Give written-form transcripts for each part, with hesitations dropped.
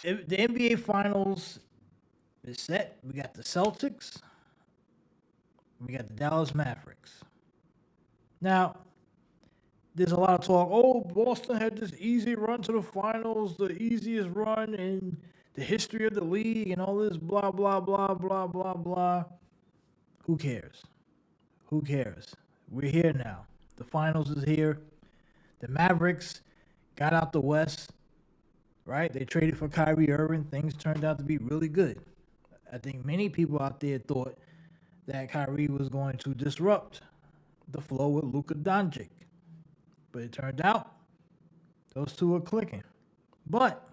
The NBA Finals is set. We got the Celtics. We got the Dallas Mavericks. Now, there's a lot of talk. Oh, Boston had this easy run to the finals, the easiest run in the history of the league, and all this blah blah blah blah blah blah. Who cares? Who cares? We're here now. The finals is here. The Mavericks got out the West, right? They traded for Kyrie Irving. Things turned out to be really good. I think many people out there thought that Kyrie was going to disrupt the flow with Luka Doncic. But it turned out those two are clicking. But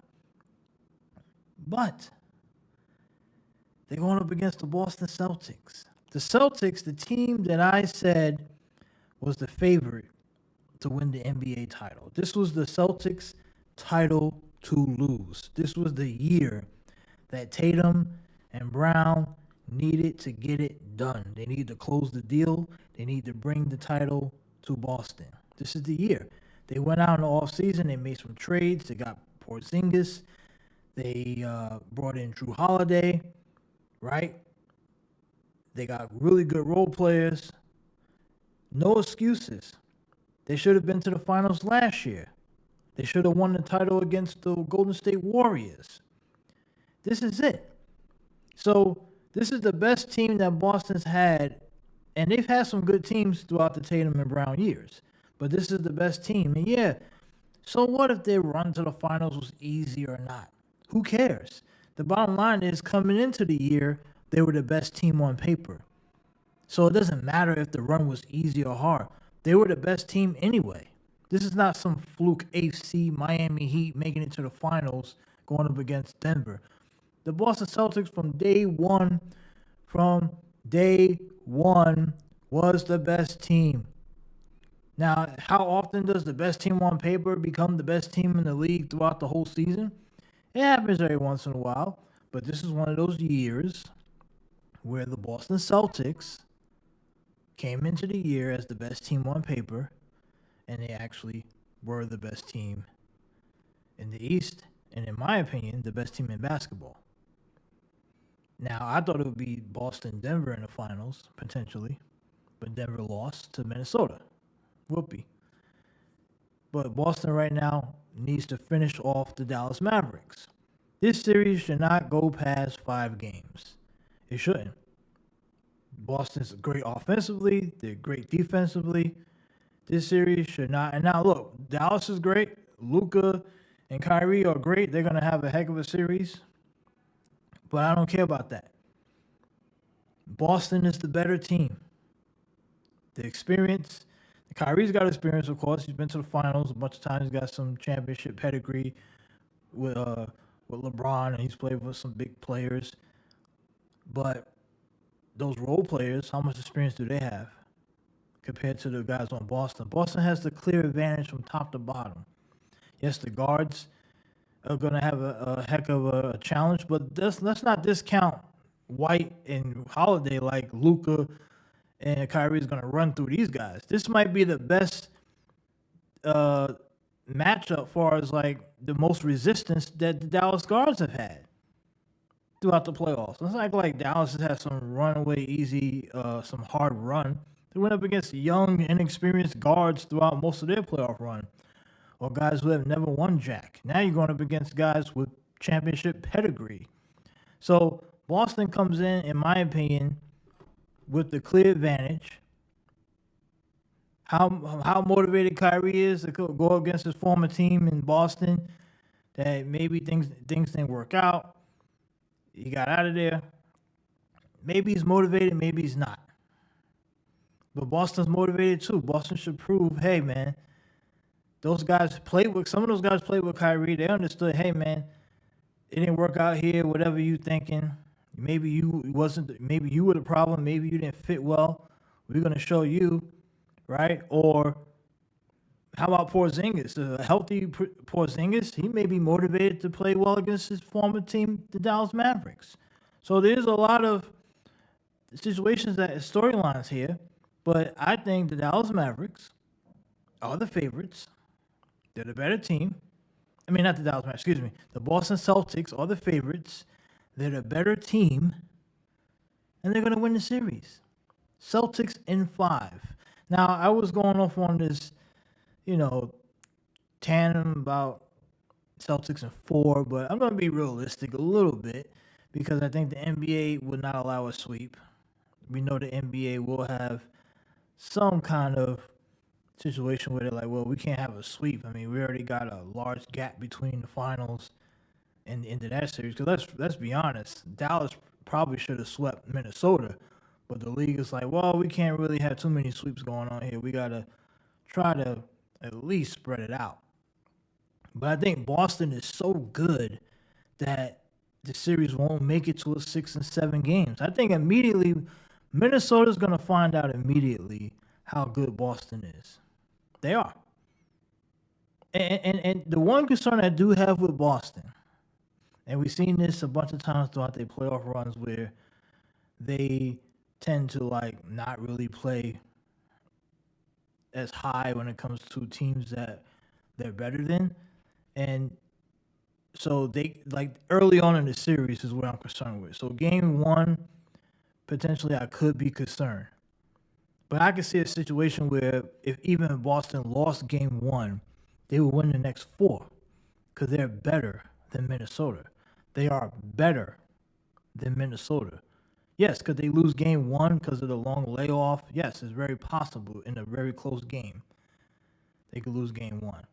they're going up against the Boston Celtics. The Celtics, the team that I said was the favorite to win the NBA title. This was the Celtics' title to lose. This was the year that Tatum and Brown needed to get it done. They need to close the deal. They need to bring the title to Boston. This is the year. They went out in the offseason. They made some trades. They got Porzingis. They brought in Drew Holiday, right? They got really good role players. No excuses. They should have been to the finals last year. They should have won the title against the Golden State Warriors. This is it. So this is the best team that Boston's had, and they've had some good teams throughout the Tatum and Brown years. But this is the best team. And yeah, so what if their run to the finals was easy or not? Who cares? The bottom line is coming into the year, they were the best team on paper. So it doesn't matter if the run was easy or hard. They were the best team anyway. This is not some fluke AC Miami Heat making it to the finals going up against Denver. The Boston Celtics from day one was the best team. Now, how often does the best team on paper become the best team in the league throughout the whole season? It happens every once in a while, but this is one of those years where the Boston Celtics came into the year as the best team on paper, and they actually were the best team in the East, and in my opinion, the best team in basketball. Now, I thought it would be Boston-Denver in the finals, potentially, but Denver lost to Minnesota. Whoopee. But Boston right now needs to finish off the Dallas Mavericks. This series should not go past 5 games. It shouldn't. Boston's great offensively. They're great defensively. This series should not. And now look, Dallas is great. Luka and Kyrie are great. They're going to have a heck of a series. But I don't care about that. Boston is the better team. The experience. Kyrie's got experience, of course. He's been to the finals a bunch of times. He's got some championship pedigree with LeBron, and he's played with some big players. But those role players, how much experience do they have compared to the guys on Boston? Boston has the clear advantage from top to bottom. Yes, the guards are going to have a heck of a challenge, but let's not discount White and Holiday like Luka and Kyrie is going to run through these guys. This might be the best matchup far as like the most resistance that the Dallas guards have had throughout the playoffs. It's not like Dallas has had some runaway easy, some hard run. They went up against young, inexperienced guards throughout most of their playoff run, or guys who have never won jack. Now you're going up against guys with championship pedigree. So Boston comes in my opinion, with the clear advantage. How motivated Kyrie is to go against his former team in Boston, that maybe things didn't work out. He got out of there. Maybe he's motivated, maybe he's not. But Boston's motivated too. Boston should prove, hey man, some of those guys played with Kyrie. They understood, hey man, it didn't work out here, whatever you thinking. Maybe you were the problem, maybe you didn't fit well. We're gonna show you, right? Or how about Porzingis? A healthy Porzingis, he may be motivated to play well against his former team, the Dallas Mavericks. So there's a lot of situations, that storylines here, but I think the Dallas Mavericks are the favorites. They're the better team. I mean, not the Dallas Mavericks, excuse me. The Boston Celtics are the favorites. They're the better team, and they're going to win the series. Celtics in 5. Now, I was going off on this, tandem about Celtics in 4, but I'm going to be realistic a little bit because I think the NBA would not allow a sweep. We know the NBA will have some kind of situation where they're like, well, we can't have a sweep. I mean, we already got a large gap between the finals and into that series. Because let's be honest, Dallas probably should have swept Minnesota, but the league is like, well, we can't really have too many sweeps going on here. We got to try to at least spread it out. But I think Boston is so good that the series won't make it to a 6 and 7 games. I think immediately Minnesota's going to find out immediately how good Boston is. They are. And the one concern I do have with Boston, and we've seen this a bunch of times throughout their playoff runs where they tend to not really play as high when it comes to teams that they're better than. And so they early on in the series is what I'm concerned with. So game 1, potentially I could be concerned. But I could see a situation where if even Boston lost game 1, they will win the next 4 because they're better than Minnesota. They are better than Minnesota. Yes, could they lose game 1 because of the long layoff? Yes, it's very possible in a very close game. They could lose game 1.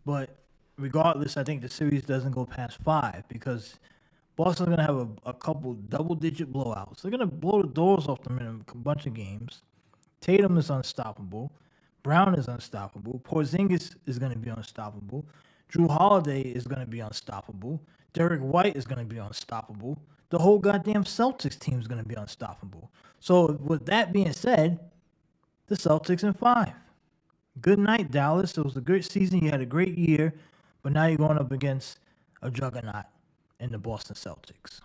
But regardless, I think the series doesn't go past 5 because Boston's going to have a couple double-digit blowouts. They're going to blow the doors off them in a bunch of games. Tatum is unstoppable. Brown is unstoppable. Porzingis is going to be unstoppable. Drew Holiday is going to be unstoppable. Derek White is going to be unstoppable. The whole goddamn Celtics team is going to be unstoppable. So with that being said, the Celtics in 5. Good night, Dallas. It was a great season. You had a great year, but now you're going up against a juggernaut in the Boston Celtics.